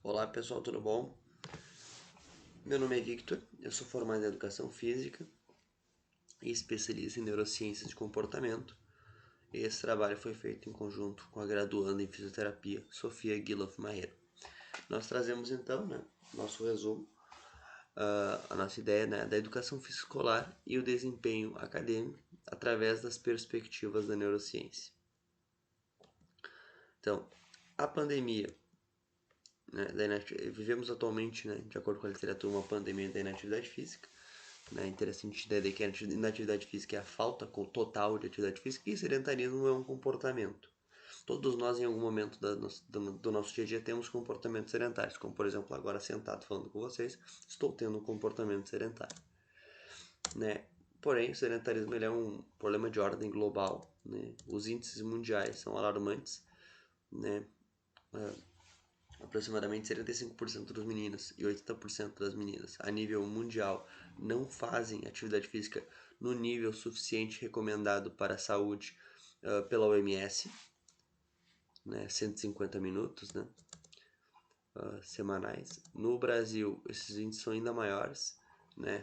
Olá pessoal, tudo bom? Meu nome é Victor, eu sou formado em Educação Física e especialista em Neurociências de Comportamento. E esse trabalho foi feito em conjunto com a graduanda em Fisioterapia, Sofia Guiloff Marreiro. Nós trazemos então, nosso resumo, a nossa ideia da educação física escolar e o desempenho acadêmico através das perspectivas da neurociência. Então, a pandemia, vivemos atualmente, de acordo com a literatura, uma pandemia da inatividade física. É interessante entender que a inatividade física é a falta total de atividade física e sedentarismo é um comportamento. Todos nós, em algum momento do nosso dia a dia, temos comportamentos sedentários, como por exemplo, agora sentado falando com vocês, estou tendo um comportamento sedentário. Porém, o sedentarismo ele é um problema de ordem global. Os índices mundiais são alarmantes. Aproximadamente 75% dos meninos e 80% das meninas a nível mundial não fazem atividade física no nível suficiente recomendado para a saúde pela OMS, 150 minutos semanais. No Brasil, esses índices são ainda maiores,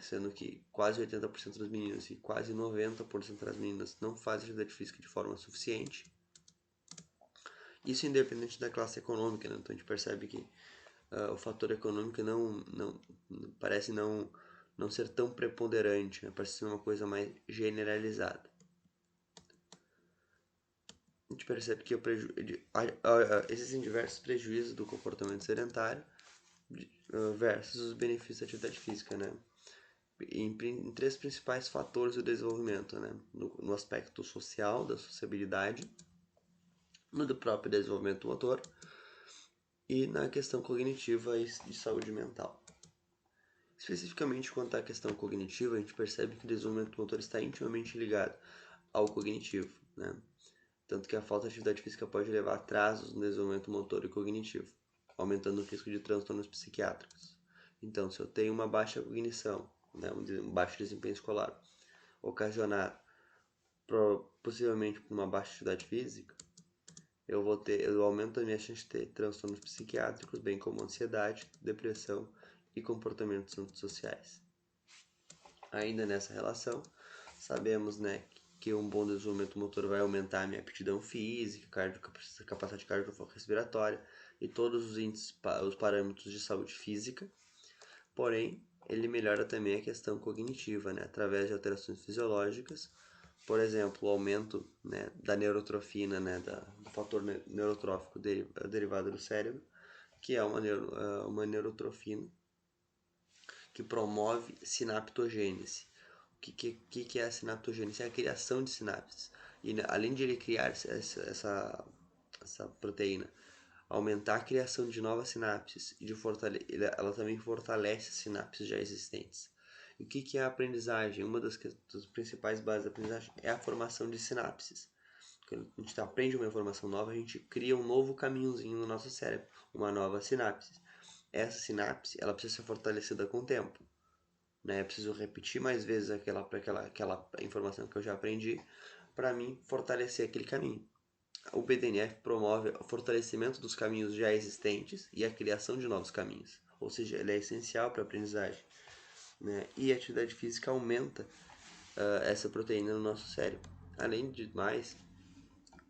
sendo que quase 80% dos meninos e quase 90% das meninas não fazem atividade física de forma suficiente. Isso independente da classe econômica, então a gente percebe que o fator econômico não parece não ser tão preponderante, parece ser uma coisa mais generalizada. A gente percebe que existem diversos prejuízos do comportamento sedentário versus os benefícios da atividade física, em três principais fatores do desenvolvimento, no aspecto social, da sociabilidade, no do próprio desenvolvimento motor e na questão cognitiva e de saúde mental. Especificamente quanto à questão cognitiva, a gente percebe que o desenvolvimento motor está intimamente ligado ao cognitivo, Tanto que a falta de atividade física pode levar a atrasos no desenvolvimento motor e cognitivo, aumentando o risco de transtornos psiquiátricos. Então, se eu tenho uma baixa cognição, um baixo desempenho escolar, ocasionado possivelmente por uma baixa atividade física, eu aumento a minha chance de ter transtornos psiquiátricos, bem como ansiedade, depressão e comportamentos antissociais. Ainda nessa relação, sabemos que um bom desenvolvimento motor vai aumentar a minha aptidão física, capacidade cardiorrespiratória e todos os índices, os parâmetros de saúde física. Porém, ele melhora também a questão cognitiva, através de alterações fisiológicas. Por exemplo, o aumento da neurotrofina, do fator neurotrófico derivado do cérebro, que é uma neurotrofina que promove sinaptogênese. O que é a sinaptogênese? É a criação de sinapses. E além de ele criar essa proteína, aumentar a criação de novas sinapses, ela também fortalece as sinapses já existentes. E o que é a aprendizagem? Uma das principais bases da aprendizagem é a formação de sinapses. Quando a gente aprende uma informação nova, a gente cria um novo caminhozinho no nosso cérebro, uma nova sinapse. Essa sinapse ela precisa ser fortalecida com o tempo. Eu preciso repetir mais vezes aquela informação que eu já aprendi para mim fortalecer aquele caminho. O BDNF promove o fortalecimento dos caminhos já existentes e a criação de novos caminhos. Ou seja, ele é essencial para a aprendizagem. E a atividade física aumenta essa proteína no nosso cérebro. Além de mais,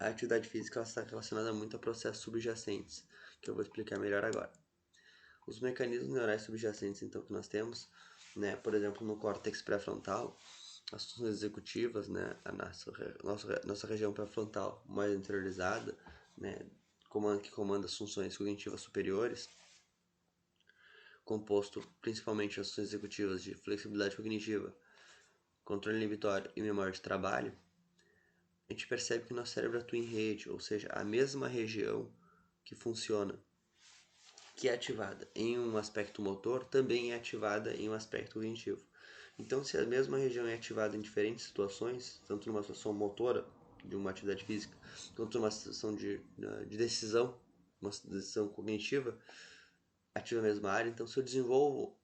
a atividade física está relacionada muito a processos subjacentes, que eu vou explicar melhor agora. Os mecanismos neurais subjacentes então que nós temos, por exemplo, no córtex pré-frontal, as funções executivas, a nossa região pré-frontal mais interiorizada, que comanda as funções cognitivas superiores, composto principalmente das funções executivas de flexibilidade cognitiva, controle inibitório e memória de trabalho, a gente percebe que o nosso cérebro atua em rede, ou seja, a mesma região que funciona, que é ativada em um aspecto motor, também é ativada em um aspecto cognitivo. Então, se a mesma região é ativada em diferentes situações, tanto numa situação motora, de uma atividade física, quanto numa situação de decisão, uma decisão cognitiva, ativa a mesma área. Então, se eu desenvolvo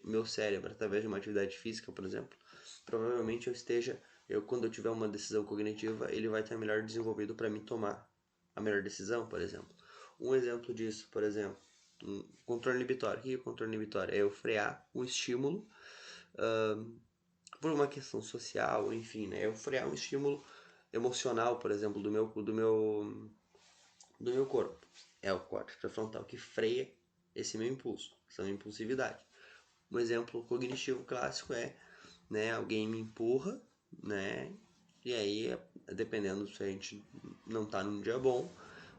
meu cérebro através de uma atividade física, por exemplo, provavelmente quando eu tiver uma decisão cognitiva, ele vai estar melhor desenvolvido para mim tomar a melhor decisão, por exemplo. Um exemplo disso, por exemplo, um controle inibitório. O que é o controle inibitório? É eu frear um estímulo por uma questão social, enfim, né? Eu frear um estímulo emocional, por exemplo, do meu corpo. É o córtex pré-frontal que freia esse meu impulso, essa minha impulsividade. Um exemplo cognitivo clássico é, né, alguém me empurra, né, e aí, dependendo se a gente não tá num dia bom,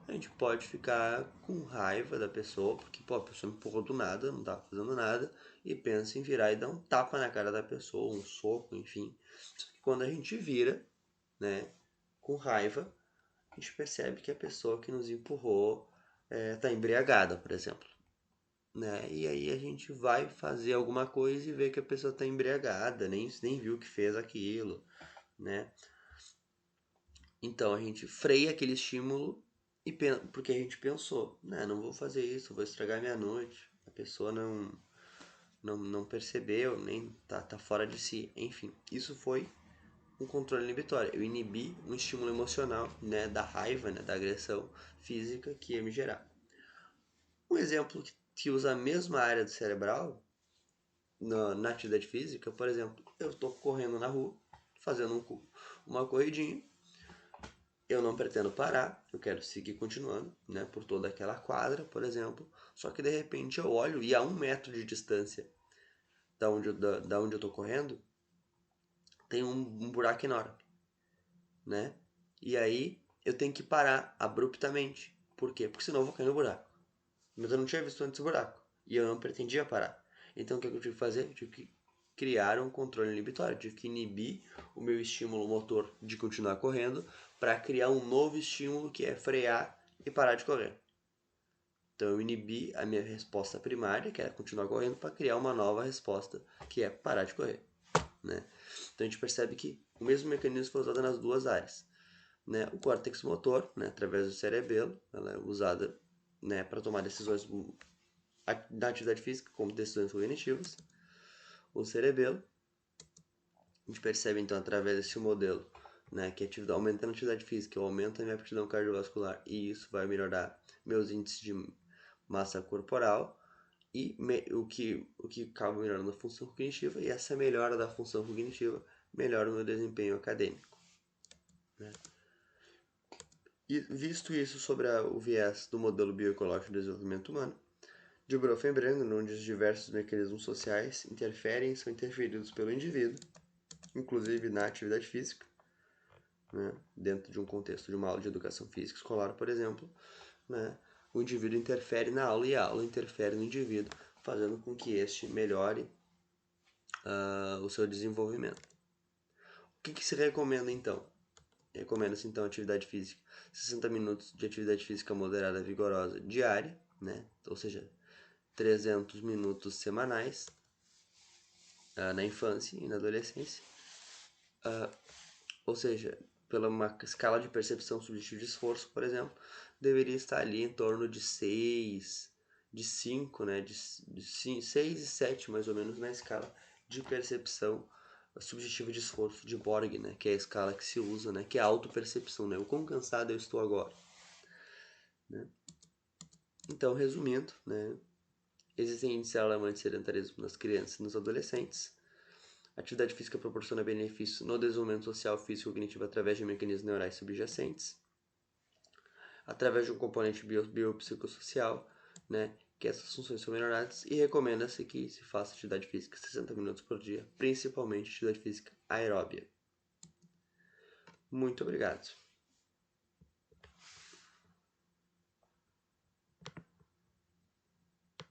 a gente pode ficar com raiva da pessoa, porque pô, a pessoa me empurrou do nada, não tava fazendo nada, e pensa em virar e dar um tapa na cara da pessoa, um soco, enfim. Só que quando a gente vira, né, com raiva, a gente percebe que a pessoa que nos empurrou tá embriagada, por exemplo. Né? E aí a gente vai fazer alguma coisa e vê que a pessoa está embriagada, nem viu que fez aquilo, né? Então a gente freia aquele estímulo e porque a gente pensou, né? Não vou fazer isso, vou estragar minha noite. A pessoa não percebeu, nem tá fora de si. Enfim, isso foi um controle inibitório. Eu inibi um estímulo emocional, né? Da raiva, né? Da agressão física que ia me gerar. Um exemplo que usa a mesma área do cerebral na atividade física, por exemplo, eu estou correndo na rua, fazendo uma corridinha, eu não pretendo parar, eu quero seguir continuando, né, por toda aquela quadra, por exemplo, só que de repente eu olho e a 1 metro de distância da onde eu estou correndo, tem um buraco enorme, né, e aí eu tenho que parar abruptamente. Por quê? Porque senão eu vou cair no buraco. Mas eu não tinha visto antes o buraco, e eu não pretendia parar. Então o que eu tive que fazer? Eu tive que criar um controle inibitório, tive que inibir o meu estímulo motor de continuar correndo para criar um novo estímulo que é frear e parar de correr. Então eu inibi a minha resposta primária, que era continuar correndo, para criar uma nova resposta, que é parar de correr. Né? Então a gente percebe que o mesmo mecanismo foi usado nas duas áreas. Né? O córtex motor, né, através do cerebelo, ela é usada, né, para tomar decisões da atividade física, como decisões cognitivas. O cerebelo, a gente percebe então através desse modelo, né, que aumentando a atividade física, eu aumento a minha aptidão cardiovascular e isso vai melhorar meus índices de massa corporal e o que acaba melhorando a função cognitiva, e essa melhora da função cognitiva melhora o meu desempenho acadêmico. Né? E visto isso sobre o viés do modelo bioecológico do desenvolvimento humano, de Grothendieck, onde os diversos mecanismos sociais interferem e são interferidos pelo indivíduo, inclusive na atividade física, né, dentro de um contexto de uma aula de educação física escolar, por exemplo, né, o indivíduo interfere na aula e a aula interfere no indivíduo, fazendo com que este melhore o seu desenvolvimento. O que se recomenda então? Recomenda-se então atividade física, 60 minutos de atividade física moderada vigorosa diária, né, ou seja, 300 minutos semanais na infância e na adolescência, ou seja, pela uma escala de percepção subjetiva de esforço, por exemplo, deveria estar ali em torno de 6, de 5, né, de 6 e 7 mais ou menos na escala de percepção subjetiva de esforço de Borg, né, que é a escala que se usa, né, que é a autopercepção, né, o quão cansado eu estou agora. Né? Então, resumindo, né, existem índices alarmantes de sedentarismo nas crianças e nos adolescentes. A atividade física proporciona benefício no desenvolvimento social, físico e cognitivo através de mecanismos neurais subjacentes, através de um componente biopsicossocial, né, que essas funções são melhoradas, e recomenda-se que se faça atividade física 60 minutos por dia, principalmente atividade física aeróbia. Muito obrigado.